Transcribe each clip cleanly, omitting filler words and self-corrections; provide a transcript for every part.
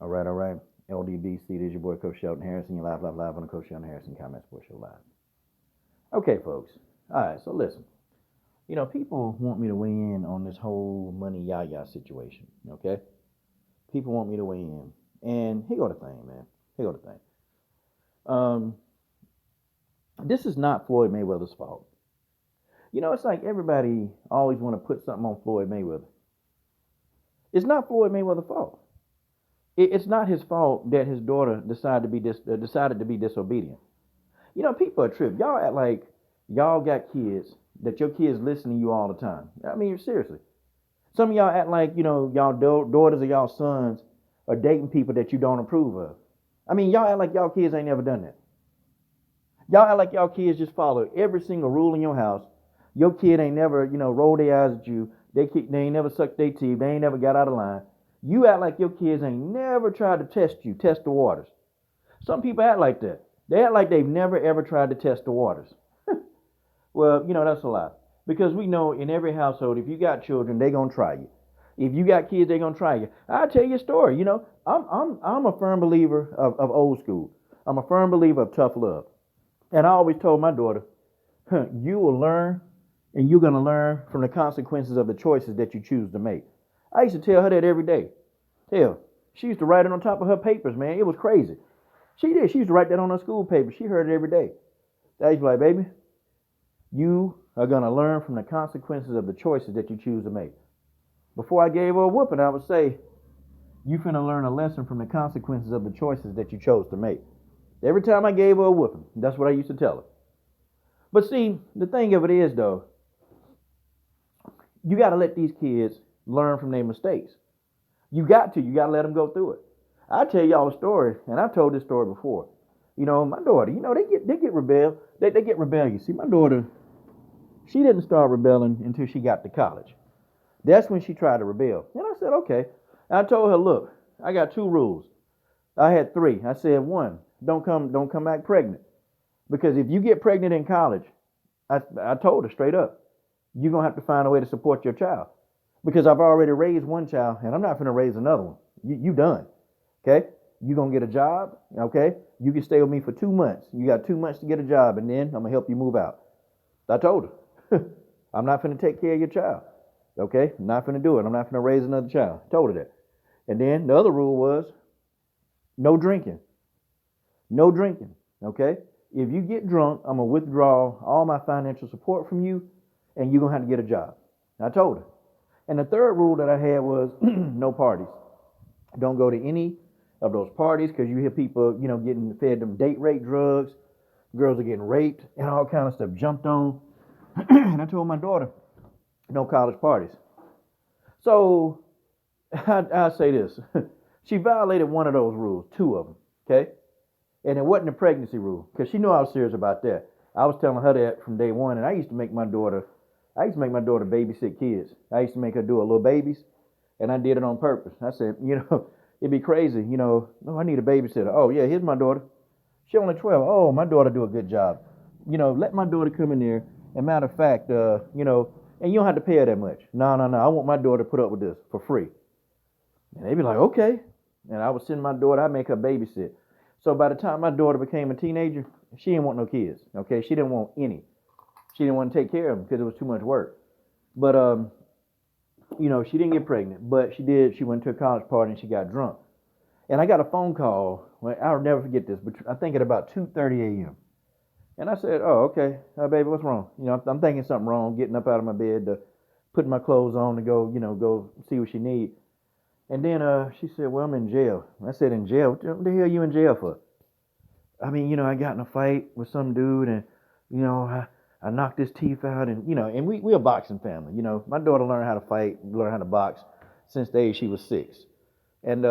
All right, all right. LDBC, this is your boy Coach Shelton Harrison. You're live on the Coach Shelton Harrison Comment Sports Show Live. Okay, folks. All right, so listen. People want me to weigh in on this whole money yaya situation. Okay, people want me to weigh in, and here go the thing, man. Here go the thing. Um, this is not Floyd Mayweather's fault. It's like everybody always want to put something on Floyd Mayweather. It's not Floyd Mayweather's fault. It's not his fault that his daughter decided to be disobedient. People are tripping. Y'all act like y'all got kids, that your kids listen to you all the time. I mean, seriously. Some of y'all act like, y'all daughters or y'all sons are dating people that you don't approve of. I mean, y'all act like y'all kids ain't never done that. Y'all act like y'all kids just follow every single rule in your house. Your kid ain't never, rolled their eyes at you. They ain't never sucked their teeth. They ain't never got out of line. You act like your kids ain't never tried to test the waters. Some people act like that. They act like they've never ever tried to test the waters. Well, that's a lie. Because we know in every household, if you got children, they gonna try you. If you got kids, they gonna try you. I'll tell you a story. I'm a firm believer of old school. I'm a firm believer of tough love. And I always told my daughter, you will learn, and you're gonna learn from the consequences of the choices that you choose to make. I used to tell her that every day. Hell, she used to write it on top of her papers, man. It was crazy. She did. She used to write that on her school paper. She heard it every day. I used to be like, baby, you are going to learn from the consequences of the choices that you choose to make. Before I gave her a whooping, I would say, you finna learn a lesson from the consequences of the choices that you chose to make. Every time I gave her a whooping, that's what I used to tell her. But see, the thing of it is, though, you got to let these kids learn from their mistakes. You got to let them go through it. I tell y'all a story, and I've told this story before. My daughter, they get they get rebellious. See, my daughter, she didn't start rebelling until she got to college. That's when she tried to rebel. And I said, okay. And I told her, look, I got two rules. I had three. I said, one, don't come back pregnant. Because if you get pregnant in college, I told her straight up, you're gonna have to find a way to support your child. Because I've already raised one child and I'm not gonna raise another one. You done. Okay? You're gonna get a job, okay? You can stay with me for 2 months. You got 2 months to get a job, and then I'm gonna help you move out. I told her. I'm not gonna take care of your child. Okay? I'm not gonna do it. I'm not gonna raise another child. I told her that. And then the other rule was no drinking. No drinking. Okay? If you get drunk, I'm gonna withdraw all my financial support from you, and you're gonna have to get a job. I told her. And the third rule that I had was no parties. Don't go to any of those parties because you hear people, getting fed them date rape drugs. Girls are getting raped and all kind of stuff jumped on. And I told my daughter, no college parties. So I'll say this. She violated one of those rules, two of them, okay? And it wasn't a pregnancy rule because she knew I was serious about that. I was telling her that from day one, and I used to make my daughter babysit kids. I used to make her do a little babies, and I did it on purpose. I said, it'd be crazy, oh, I need a babysitter. Oh, yeah, here's my daughter. She's only 12. Oh, my daughter do a good job. Let my daughter come in there. And matter of fact, and you don't have to pay her that much. No. I want my daughter to put up with this for free. And they'd be like, okay. And I would send my daughter, I'd make her babysit. So by the time my daughter became a teenager, she didn't want no kids. Okay, she didn't want any. She didn't want to take care of them because it was too much work. But she didn't get pregnant, but she did. She went to a college party and she got drunk. And I got a phone call. I'll never forget this, but I think at about 2:30 a.m. And I said, "Oh, okay, baby, what's wrong?" I'm thinking something wrong, getting up out of my bed to put my clothes on to go see what she need. And then she said, "Well, I'm in jail." I said, "In jail? What the hell are you in jail for?" I mean, I got in a fight with some dude, and I knocked his teeth out, and and we a boxing family. My daughter learned how to fight, learned how to box since the age she was 6, and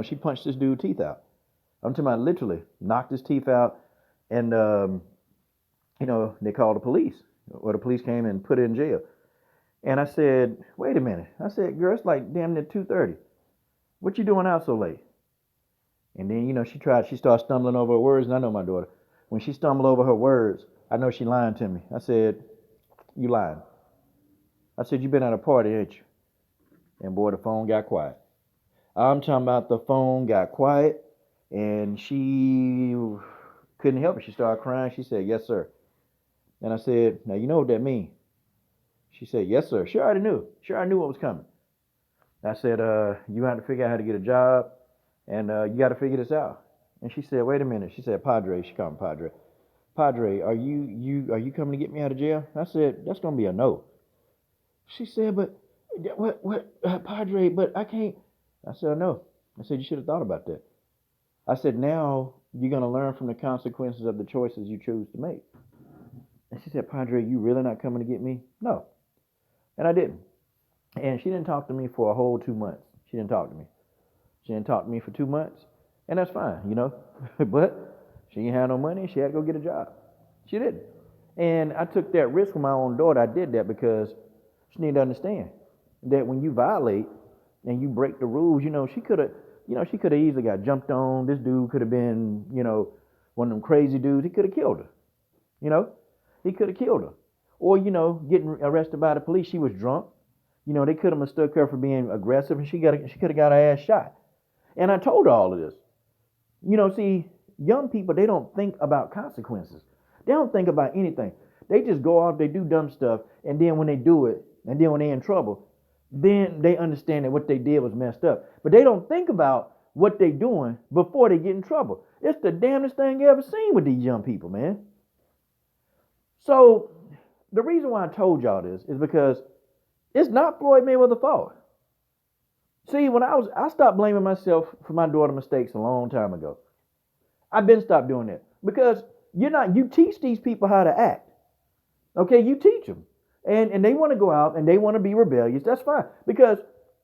she punched this dude's teeth out. I'm talking about literally knocked his teeth out, and they called the police, or the police came and put her in jail. And I said, "Wait a minute." I said, "Girl, it's like damn near 2:30. What you doing out so late?" And then she started stumbling over her words, and I know my daughter. When she stumbled over her words, I know she lying to me. I said, "You lying." I said, "You been at a party, ain't you?" And boy, the phone got quiet. I'm talking about the phone got quiet, and she couldn't help it. She started crying. She said, "Yes, sir." And I said, "Now you know what that means." She said, "Yes, sir." She already knew. She already knew what was coming. I said, "You have to figure out how to get a job, and you got to figure this out." And she said, "Wait a minute." She said, "Padre," she called me Padre. "Padre, are you coming to get me out of jail?" I said, "That's gonna be a no." She said, "But Padre? But I can't." I said, "No." I said, "You should have thought about that." I said, "Now you're gonna learn from the consequences of the choices you choose to make." And she said, "Padre, you really not coming to get me?" No, and I didn't. And she didn't talk to me for a whole 2 months. She didn't talk to me. She didn't talk to me for 2 months, and that's fine. But she didn't have no money. She had to go get a job. She didn't. And I took that risk with my own daughter. I did that because she needed to understand that when you violate and you break the rules, she could have easily got jumped on. This dude could have been, one of them crazy dudes. He could have killed her. You know, he could have killed her. Or, getting arrested by the police. She was drunk. They could have mistook her for being aggressive, and she could have got her ass shot. And I told her all of this. See, young people, they don't think about consequences. They don't think about anything. They just go off, they do dumb stuff, and then when they do it, and then when they're in trouble, then they understand that what they did was messed up. But they don't think about what they're doing before they get in trouble. It's the damnedest thing you ever seen with these young people, man. So the reason why I told y'all this is because it's not Floyd Mayweather's fault. See, I stopped blaming myself for my daughter's mistakes a long time ago. I've been stopped doing that because you teach these people how to act. Okay, you teach them. And they want to go out and they want to be rebellious. That's fine. Because,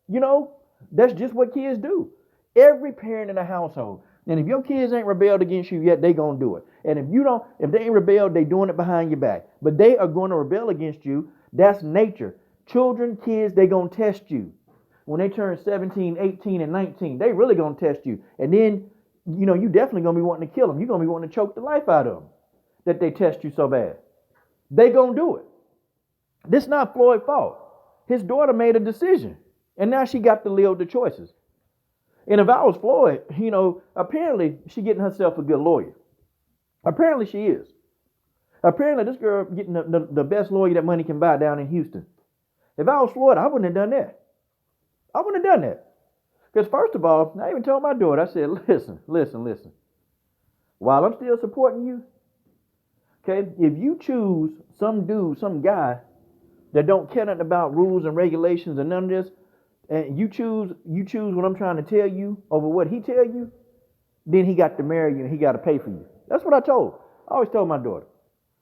you know, that's just what kids do. Every parent in a household. And if your kids ain't rebelled against you yet, they gonna do it. And if they ain't rebelled, they doing it behind your back. But they are going to rebel against you. That's nature. Children, kids, they gonna test you. When they turn 17, 18, and 19, they really gonna test you. And then, you definitely gonna be wanting to kill them. You're gonna be wanting to choke the life out of them that they test you so bad. They gonna do it. This not Floyd's fault. His daughter made a decision, and now she got to live with the choices. And if I was Floyd, apparently she getting herself a good lawyer. Apparently she is. Apparently this girl getting the best lawyer that money can buy down in Houston. If I was Floyd, I wouldn't have done that. I wouldn't have done that. Because first of all, I even told my daughter, I said, listen. While I'm still supporting you, okay, if you choose some dude, some guy that don't care nothing about rules and regulations and none of this, and you choose what I'm trying to tell you over what he tell you, then he got to marry you and he got to pay for you. That's what I always told my daughter.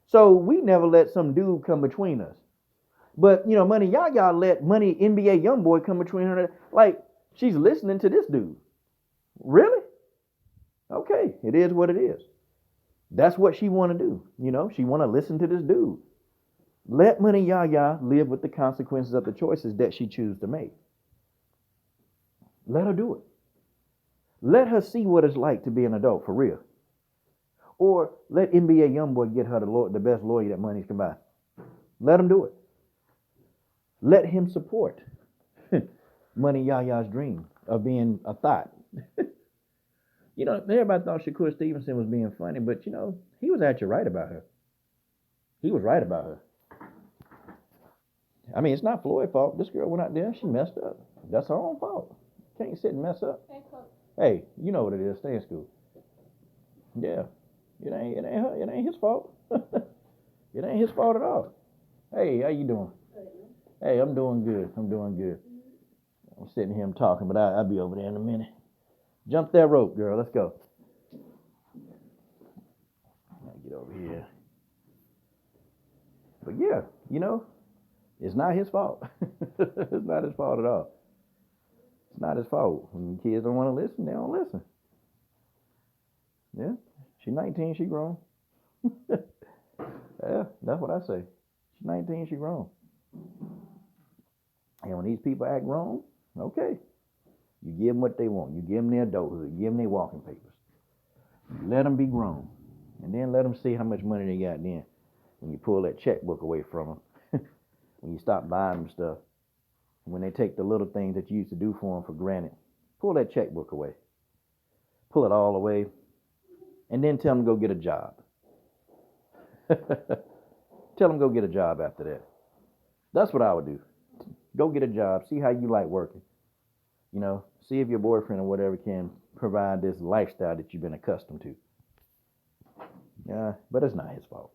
So we never let some dude come between us. But Money Yaya let Money NBA YoungBoy come between her. Like she's listening to this dude. Really? Okay, it is what it is. That's what she want to do. She want to listen to this dude. Let Money Yaya live with the consequences of the choices that she chooses to make. Let her do it. Let her see what it's like to be an adult for real. Or let NBA YoungBoy get her the best lawyer that money can buy. Let him do it. Let him support Money Yaya's dream of being a thought. Everybody thought Shakur Stevenson was being funny, but he was actually right about her. He was right about her. I mean, it's not Floyd's fault. This girl went out there, she messed up. That's her own fault. Can't sit and mess up. Hey, you know what it is. Stay in school. Yeah, it ain't his fault. It ain't his fault at all. Hey, how you doing? Hey, I'm doing good. I'm sitting here talking, but I'll be over there in a minute. Jump that rope, girl. Let's go. I'll get over here. But yeah, it's not his fault. It's not his fault at all. It's not his fault. When kids don't want to listen, they don't listen. Yeah, she's 19, she grown. Yeah, that's what I say. She's 19, she grown. And when these people act wrong, okay, you give them what they want. You give them their adulthood. You give them their walking papers. You let them be grown. And then let them see how much money they got then. When you pull that checkbook away from them. When you stop buying them stuff. When they take the little things that you used to do for them for granted. Pull that checkbook away. Pull it all away. And then tell them to go get a job. Tell them go get a job after that. That's what I would do. Go get a job. See how you like working. See if your boyfriend or whatever can provide this lifestyle that you've been accustomed to. Yeah, but it's not his fault.